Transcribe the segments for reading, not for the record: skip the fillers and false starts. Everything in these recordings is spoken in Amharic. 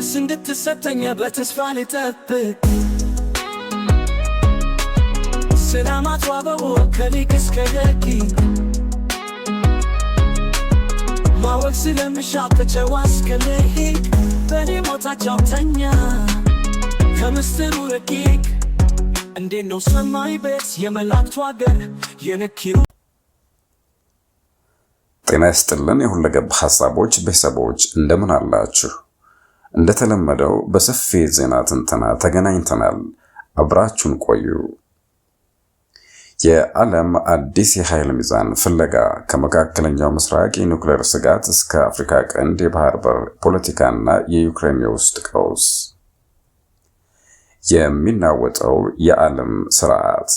መልስ እንድትሰጠኝ በተስፋ ልጠብቅ ሰላማት ዋበው ከሊቅ እስከ ደቂቅ ማወቅ ስለምሻ ከጨዋ እስከ ልሂቅ በኔ ሞታቸው ተኛ ከምስጢሩ ረቂቅ እንዴት ነው ሰማይ ቤት የመላእክቱ አገር የነኪሩ ጤና ይስጥልን የሁለገብ ሐሳቦች ቤተሰቦች እንደምን አላችሁ? እንደተለመደው በሰፊ ዜና ትንተና ተገናኝተናል። አብራችሁን ቆዩ። የዓለም አዲስ የኃይል ሚዛን ፍለጋ ከመካከለኛው ምስራቅ የኒውክሌር ስጋት እስከ አፍሪካ ቀንድ የባህር በር ፖለቲካና የዩክሬን የውስጥ ቀውስ። የሚናወጠው የዓለም ስርዓት።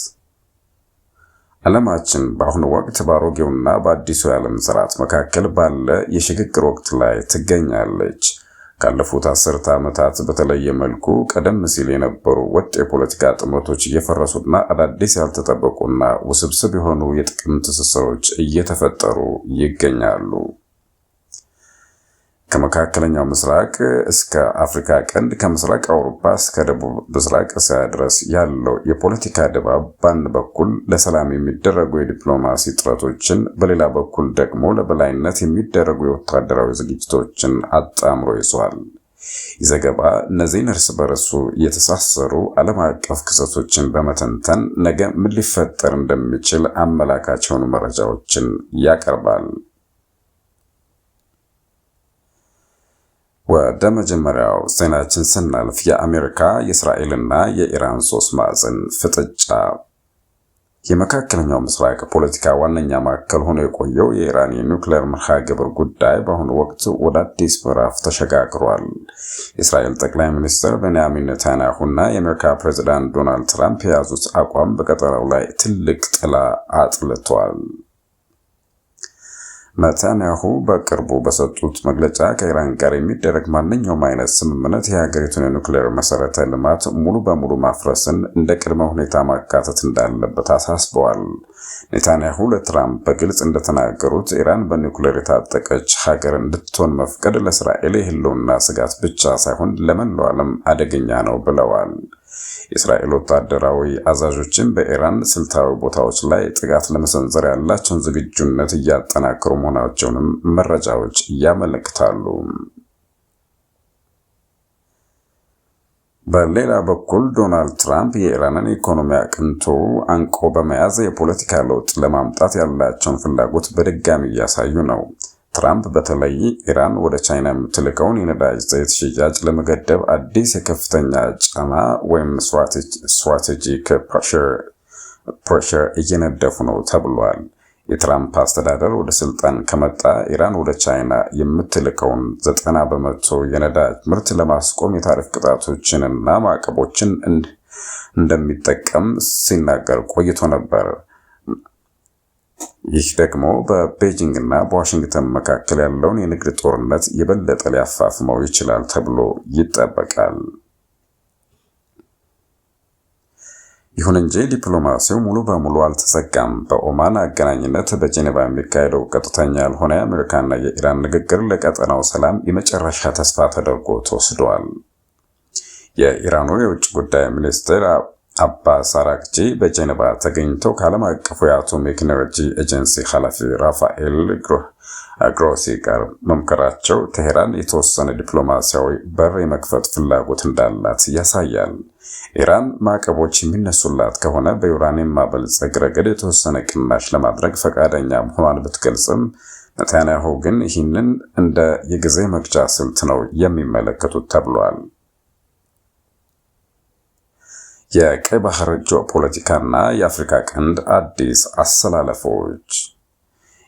ዓለማችን በአሁኑ ወቅት በአሮጌውና በአዲሱ የዓለም ስርዓት መካከል ባለ የሽግግር ወቅት ላይ ትገኛለች። ካለፉት 10 ዓመታት በተለየ መልኩ ቀደም ሲል የነበሩ ወጥ የፖለቲካ ጥምረቶች እየፈረሱና አዳዲስ ያልተጠበቁና ውስብስብ የሆኑ የጥቅም ትስስሮች እየተፈጠሩ ይገኛሉ። ከመካከለኛው ምስራቅ እስከ አፍሪካ ቀንድ፣ ከምስራቅ አውሮፓ እስከ ደቡብ ምስራቅ እስያ ድረስ ያለው የፖለቲካ ድባብ በአንድ በኩል ለሰላም የሚደረጉ የዲፕሎማሲ ጥረቶችን፣ በሌላ በኩል ደግሞ ለበላይነት የሚደረጉ የወታደራዊ ዝግጅቶችን አጣምሮ ይዟል። ይህ ዘገባ እነዚህን እርስ በርሱ የተሳሰሩ ዓለም አቀፍ ክስተቶችን በመተንተን ነገ ምን ሊፈጠር እንደሚችል አመላካች የሆኑ መረጃዎችን ያቀርባል። ወደ መጀመሪያው ዜናችን ስናልፍ የአሜሪካ የእስራኤልና የኢራን 3 ማዕዘን ፍጥጫ። የመካከለኛው ምስራቅ ፖለቲካ ዋነኛ ማዕከል ሆኖ የቆየው የኢራን የኒውክሌር መርሃ ግብር ጉዳይ በአሁኑ ወቅት ወደ አዲስ ምዕራፍ ተሸጋግሯል። የእስራኤል ጠቅላይ ሚኒስትር ቤንያሚን ኔታንያሁና የአሜሪካ ፕሬዝዳንት ዶናልድ ትራምፕ የያዙት አቋም በቀጠናው ላይ ትልቅ ጥላ አጥልቷል። ኔታንያሁ በቅርቡ በሰጡት መግለጫ ከኢራን ጋር የሚደረግ ማንኛውም አይነት ስምምነት የሀገሪቱን የኒውክሌር መሰረተ ልማት ሙሉ በሙሉ ማፍረስን እንደ ቅድመ ሁኔታ ማካተት እንዳለበት አሳስበዋል። ኔታንያሁ ለትራምፕ በግልጽ እንደተናገሩት ኢራን በኒውክሌር የታጠቀች ሀገር እንድትሆን መፍቀድ ለእስራኤል የህልውና ስጋት ብቻ ሳይሆን ለመላው ዓለም አደገኛ ነው ብለዋል። የእስራኤል ወታደራዊ አዛዦችን በኢራን ስልታዊ ቦታዎች ላይ ጥቃት ለመሰንዘር ያላቸውን ዝግጁነት እያጠናከሩ መሆናቸውንም መረጃዎች ያመለክታሉ። በሌላ በኩል ዶናልድ ትራምፕ የኢራንን ኢኮኖሚ አንቆ በመያዝ የፖለቲካ ለውጥ ለማምጣት ያላቸውን ፍላጎት በድጋሚ እያሳዩ ነው። ትራምፕ በተለይ ኢራን ወደ ቻይና የምትልከውን የነዳጅ ዘይት ሽያጭ ለመገደብ አዲስ የከፍተኛ ጫና ወይም ስትራቴጂክ ፕሬሸር እየነደፉ ነው ተብሏል። የትራምፕ አስተዳደር ወደ ስልጣን ከመጣ ኢራን ወደ ቻይና የምትልከውን 90% የነዳጅ ምርት ለማስቆም የታሪፍ ቅጣቶችንና ማዕቀቦችን እንደሚጠቀም ሲናገር ቆይቶ ነበር። ይህ ደግሞ በቤጂንግ እና በዋሽንግተን መካከል ያለውን የንግድ ጦርነት የበለጠ ሊያፋፍመው ይችላል ተብሎ ይጠበቃል። ይሁን እንጂ ዲፕሎማሲው ሙሉ በሙሉ አልተዘጋም። በኦማን አገናኝነት በጄኔቫ የሚካሄደው ቀጥተኛ ያልሆነ የአሜሪካና የኢራን ንግግር ለቀጠናው ሰላም የመጨረሻ ተስፋ ተደርጎ ተወስዷል። የኢራኑ የውጭ ጉዳይ ሚኒስትር አባስ አራግቺ በጄኔቫ ተገኝተው ከዓለም አቀፉ የአቶሚክ ኤነርጂ ኤጀንሲ ኃላፊ ራፋኤል ግሮሲ ጋር መምከራቸው ቴሄራን የተወሰነ ዲፕሎማሲያዊ በር የመክፈት ፍላጎት እንዳላት ያሳያል። ኢራን ማዕቀቦች የሚነሱላት ከሆነ በዩራኒየም ማበልጸግ ረገድ የተወሰነ ቅናሽ ለማድረግ ፈቃደኛ መሆኗን ብትገልጽም ኔታንያሁ ግን ይህንን እንደ የጊዜ መግዣ ስልት ነው የሚመለከቱት ተብሏል። የቀይ ባህር ጂኦፖለቲካና የአፍሪካ ቀንድ አዲስ አሰላለፎች።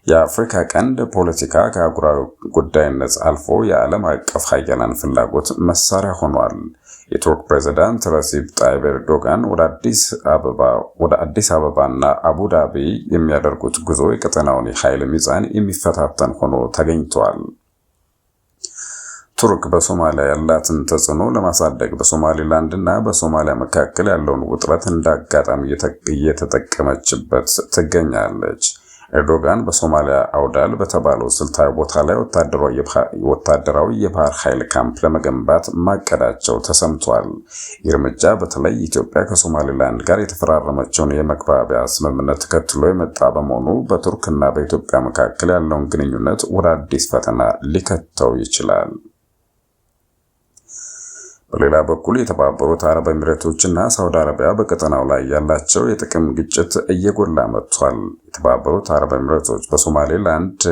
የአፍሪካ ቀንድ ፖለቲካ ከአህጉራዊ ጉዳይነት አልፎ የዓለም አቀፍ ሀያላን ፍላጎት መሳሪያ ሆኗል። የቱርክ ፕሬዝዳንት ረሲፕ ጣይብ ኤርዶጋን ወደ አዲስ አበባና አቡዳቢ የሚያደርጉት ጉዞ የቀጠናውን የኃይል ሚዛን የሚፈታተን ሆኖ ተገኝቷል። ቱርክ በሶማሊያ ያላትን ተጽዕኖ ለማሳደግ በሶማሊላንድ እና በሶማሊያ መካከል ያለውን ውጥረት እንዳጋጣሚ እየተጠቀመችበት ትገኛለች። ኤርዶጋን በሶማሊያ አውዳል በተባለው ስልታዊ ቦታ ላይ ወታደራዊ የባህር ኃይል ካምፕ ለመገንባት ማቀዳቸው ተሰምቷል። ይህ እርምጃ በተለይ ኢትዮጵያ ከሶማሊላንድ ጋር የተፈራረመችውን የመግባቢያ ስምምነት ተከትሎ የመጣ በመሆኑ በቱርክና በኢትዮጵያ መካከል ያለውን ግንኙነት ወደ አዲስ ፈተና ሊከተው ይችላል። በሌላ በኩል የተባበሩት አረብ ኤሚሬቶችና ሳውዲ አረቢያ በቀጠናው ላይ ያላቸው የጥቅም ግጭት እየጎላ መጥቷል። የተባበሩት አረብ ኤሚሬቶች በሶማሌላንድ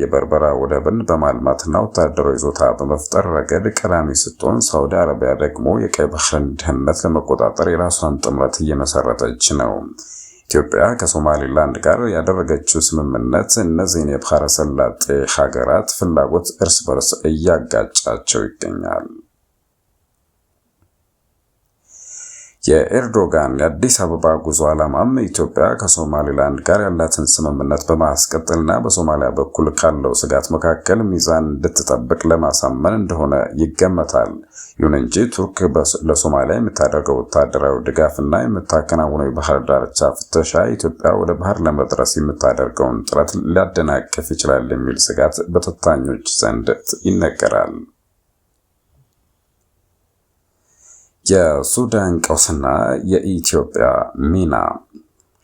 የበርበራ ወደብን በማልማትና ወታደራዊ ይዞታ በመፍጠር ረገድ ቀዳሚ ስትሆን፣ ሳውዲ አረቢያ ደግሞ የቀይ ባህርን ደህንነት ለመቆጣጠር የራሷን ጥምረት እየመሰረተች ነው። ኢትዮጵያ ከሶማሌላንድ ጋር ያደረገችው ስምምነት እነዚህን የባህረ ሰላጤ ሀገራት ፍላጎት እርስ በርስ እያጋጫቸው ይገኛል። የኤርዶጋን የአዲስ አበባ ጉዞ ዓላማም ኢትዮጵያ ከሶማሌላንድ ጋር ያላትን ስምምነት በማስቀጠልና በሶማሊያ በኩል ካለው ስጋት መካከል ሚዛን እንድትጠብቅ ለማሳመን እንደሆነ ይገመታል። ይሁን እንጂ ቱርክ ለሶማሊያ የምታደርገው ወታደራዊ ድጋፍና የምታከናውነው የባህር ዳርቻ ፍተሻ ኢትዮጵያ ወደ ባህር ለመድረስ የምታደርገውን ጥረት ሊያደናቅፍ ይችላል የሚል ስጋት በተንታኞች ዘንድ ይነገራል። የሱዳን ቀውስና የኢትዮጵያ ሚና።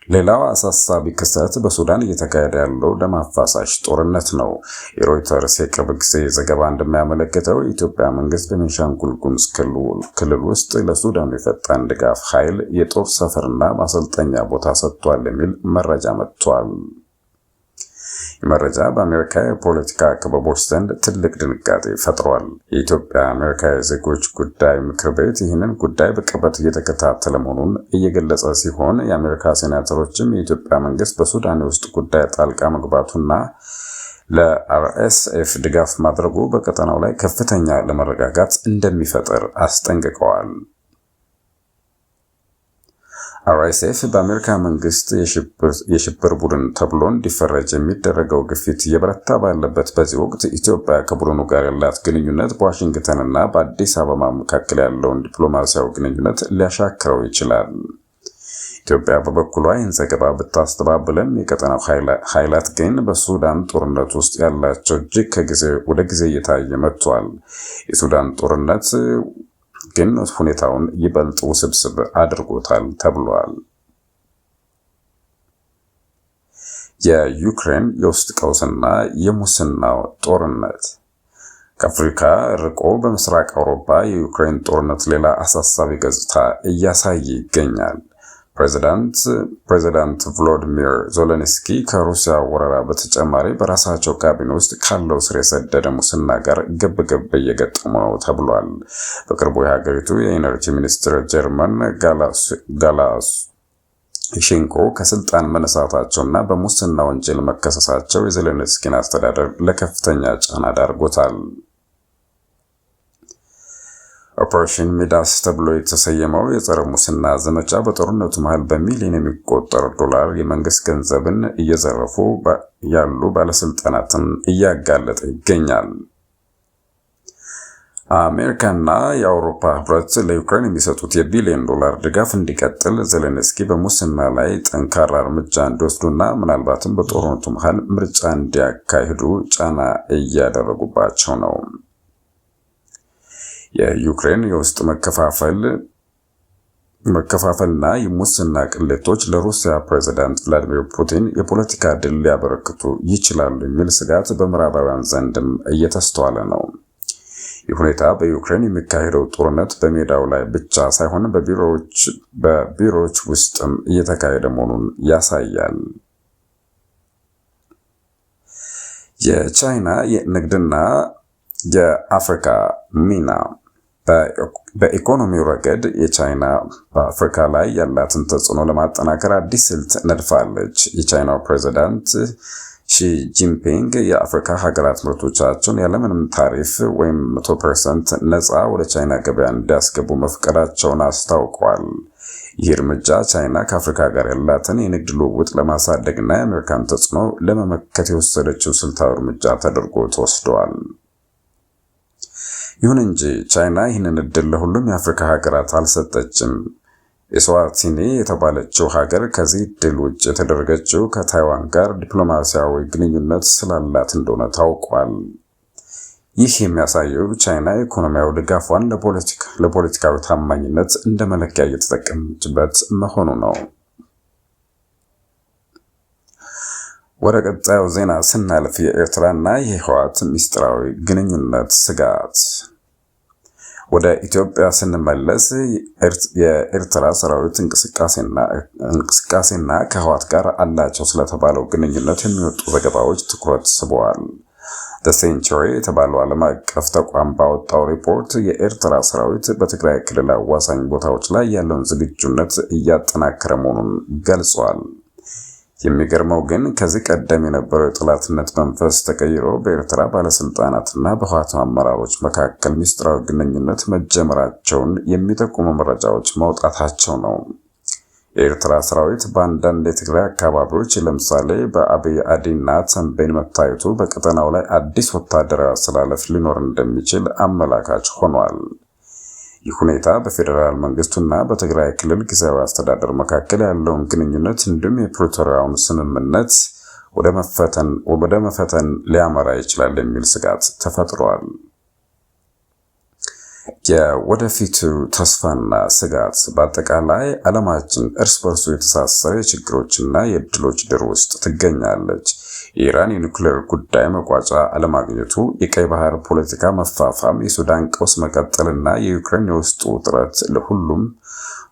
ሌላው አሳሳቢ ክስተት በሱዳን እየተካሄደ ያለው ደም አፋሳሽ ጦርነት ነው። የሮይተርስ የቅርብ ጊዜ ዘገባ እንደሚያመለክተው የኢትዮጵያ መንግስት በቤንሻንጉል ጉሙዝ ክልል ውስጥ ለሱዳኑ የፈጣን ድጋፍ ኃይል የጦር ሰፈርና ማሰልጠኛ ቦታ ሰጥቷል የሚል መረጃ መጥቷል። መረጃ በአሜሪካ የፖለቲካ ክበቦች ዘንድ ትልቅ ድንጋጤ ፈጥሯል። የኢትዮጵያ አሜሪካ የዜጎች ጉዳይ ምክር ቤት ይህንን ጉዳይ በቅርበት እየተከታተለ መሆኑን እየገለጸ ሲሆን፣ የአሜሪካ ሴናተሮችም የኢትዮጵያ መንግስት በሱዳን የውስጥ ጉዳይ ጣልቃ መግባቱና ለአርኤስኤፍ ድጋፍ ማድረጉ በቀጠናው ላይ ከፍተኛ ለመረጋጋት እንደሚፈጥር አስጠንቅቀዋል። አርኤስኤፍ በአሜሪካ መንግስት የሽብር ቡድን ተብሎ እንዲፈረጅ የሚደረገው ግፊት እየበረታ ባለበት በዚህ ወቅት ኢትዮጵያ ከቡድኑ ጋር ያላት ግንኙነት በዋሽንግተንና በአዲስ አበባ መካከል ያለውን ዲፕሎማሲያዊ ግንኙነት ሊያሻክረው ይችላል። ኢትዮጵያ በበኩሏ ይህን ዘገባ ብታስተባብልም የቀጠናው ኃይላት ግን በሱዳን ጦርነት ውስጥ ያላቸው እጅግ ከጊዜ ወደ ጊዜ እየታየ መጥቷል። የሱዳን ጦርነት ግን ሁኔታውን ይበልጥ ውስብስብ አድርጎታል ተብሏል። የዩክሬን የውስጥ ቀውስና የሙስና ጦርነት። ከአፍሪካ ርቆ በምስራቅ አውሮፓ የዩክሬን ጦርነት ሌላ አሳሳቢ ገጽታ እያሳየ ይገኛል። ፕሬዚዳንት ቮሎዲሚር ዜሌንስኪ ከሩሲያ ወረራ በተጨማሪ በራሳቸው ካቢኔ ውስጥ ካለው ስር የሰደደ ሙስና ጋር ግብግብ እየገጠሙ ነው ተብሏል። በቅርቡ የሀገሪቱ የኢነርጂ ሚኒስትር ጀርመን ጋላሽንኮ ከስልጣን መነሳታቸውና በሙስና ወንጀል መከሰሳቸው የዜሌንስኪን አስተዳደር ለከፍተኛ ጫና ዳርጎታል። ኦፕሬሽን ሚዳስ ተብሎ የተሰየመው የጸረ ሙስና ዘመቻ በጦርነቱ መሃል በሚሊዮን የሚቆጠር ዶላር የመንግስት ገንዘብን እየዘረፉ ያሉ ባለስልጣናትን እያጋለጠ ይገኛል። አሜሪካና የአውሮፓ ህብረት ለዩክሬን የሚሰጡት የቢሊዮን ዶላር ድጋፍ እንዲቀጥል ዜሌንስኪ በሙስና ላይ ጠንካራ እርምጃ እንዲወስዱና ምናልባትም በጦርነቱ መሃል ምርጫ እንዲያካሂዱ ጫና እያደረጉባቸው ነው። የዩክሬን የውስጥ መከፋፈልና የሙስና ቅሌቶች ለሩሲያ ፕሬዝዳንት ቭላዲሚር ፑቲን የፖለቲካ ድል ሊያበረክቱ ይችላሉ የሚል ስጋት በምዕራባውያን ዘንድም እየተስተዋለ ነው። ይህ ሁኔታ በዩክሬን የሚካሄደው ጦርነት በሜዳው ላይ ብቻ ሳይሆን በቢሮዎች ውስጥም እየተካሄደ መሆኑን ያሳያል። የቻይና የንግድና የአፍሪካ ሚና። በኢኮኖሚው ረገድ የቻይና በአፍሪካ ላይ ያላትን ተጽዕኖ ለማጠናከር አዲስ ስልት ነድፋለች። የቻይናው ፕሬዝዳንት ሺ ጂንፒንግ የአፍሪካ ሀገራት ምርቶቻቸውን ያለምንም ታሪፍ ወይም 100% ነፃ ወደ ቻይና ገበያ እንዲያስገቡ መፍቀዳቸውን አስታውቀዋል። ይህ እርምጃ ቻይና ከአፍሪካ ጋር ያላትን የንግድ ልውውጥ ለማሳደግና የአሜሪካን ተጽዕኖ ለመመከት የወሰደችው ስልታዊ እርምጃ ተደርጎ ተወስዷል። ይሁን እንጂ ቻይና ይህንን እድል ለሁሉም የአፍሪካ ሀገራት አልሰጠችም። ኤስዋቲኒ የተባለችው ሀገር ከዚህ ድል ውጭ የተደረገችው ከታይዋን ጋር ዲፕሎማሲያዊ ግንኙነት ስላላት እንደሆነ ታውቋል። ይህ የሚያሳየው ቻይና ኢኮኖሚያዊ ድጋፏን ለፖለቲካዊ ታማኝነት እንደ መለኪያ እየተጠቀመችበት መሆኑ ነው። ወደ ቀጣዩ ዜና ስናልፍ የኤርትራና የህወሓት ምስጢራዊ ግንኙነት ስጋት። ወደ ኢትዮጵያ ስንመለስ የኤርትራ ሰራዊት እንቅስቃሴና ከህወሓት ጋር አላቸው ስለተባለው ግንኙነት የሚወጡ ዘገባዎች ትኩረት ስበዋል። ዘ ሴንቸሪ የተባለው ዓለም አቀፍ ተቋም ባወጣው ሪፖርት የኤርትራ ሰራዊት በትግራይ ክልል አዋሳኝ ቦታዎች ላይ ያለውን ዝግጁነት እያጠናከረ መሆኑን ገልጿል። የሚገርመው ግን ከዚህ ቀደም የነበረው የጠላትነት መንፈስ ተቀይሮ በኤርትራ ባለስልጣናትና በህወሓት አመራሮች መካከል ምስጢራዊ ግንኙነት መጀመራቸውን የሚጠቁሙ መረጃዎች መውጣታቸው ነው። የኤርትራ ሰራዊት በአንዳንድ የትግራይ አካባቢዎች ለምሳሌ በአብይ አዲና ተንቤን መታየቱ በቀጠናው ላይ አዲስ ወታደራዊ አሰላለፍ ሊኖር እንደሚችል አመላካች ሆኗል። ይህ ሁኔታ በፌዴራል መንግስቱና በትግራይ ክልል ጊዜያዊ አስተዳደር መካከል ያለውን ግንኙነት እንዲሁም የፕሪቶሪያውን ስምምነት ወደ መፈተን ሊያመራ ይችላል የሚል ስጋት ተፈጥሯል። የወደፊቱ ተስፋና ስጋት። በአጠቃላይ ዓለማችን እርስ በርሱ የተሳሰረ የችግሮችና የእድሎች ድር ውስጥ ትገኛለች። የኢራን የኒውክሌር ጉዳይ መቋጫ አለማግኘቱ፣ የቀይ ባህር ፖለቲካ መፋፋም፣ የሱዳን ቀውስ መቀጠልና የዩክሬን የውስጡ ውጥረት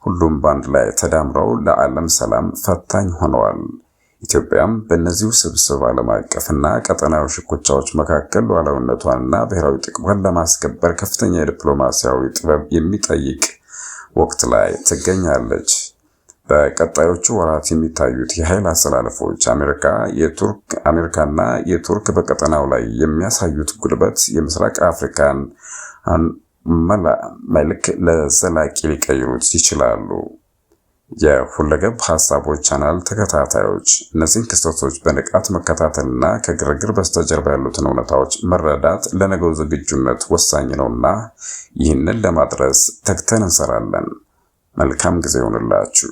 ሁሉም ባንድ ላይ ተዳምረው ለዓለም ሰላም ፈታኝ ሆነዋል። ኢትዮጵያም በእነዚህ ውስብስብ ዓለም አቀፍና ቀጠናዊ ሽኩቻዎች መካከል ሉዓላዊነቷንና ብሔራዊ ጥቅሟን ለማስከበር ከፍተኛ የዲፕሎማሲያዊ ጥበብ የሚጠይቅ ወቅት ላይ ትገኛለች። በቀጣዮቹ ወራት የሚታዩት የኃይል አሰላለፎች አሜሪካና የቱርክ በቀጠናው ላይ የሚያሳዩት ጉልበት የምስራቅ አፍሪካን መልክ ለዘላቂ ሊቀይሩት ይችላሉ። የሁለገብ ሀሳቦች ቻናል ተከታታዮች እነዚህን ክስተቶች በንቃት መከታተልና ከግርግር በስተጀርባ ያሉትን እውነታዎች መረዳት ለነገው ዝግጁነት ወሳኝ ነውና ይህንን ለማድረስ ተግተን እንሰራለን። መልካም ጊዜ ይሁንላችሁ።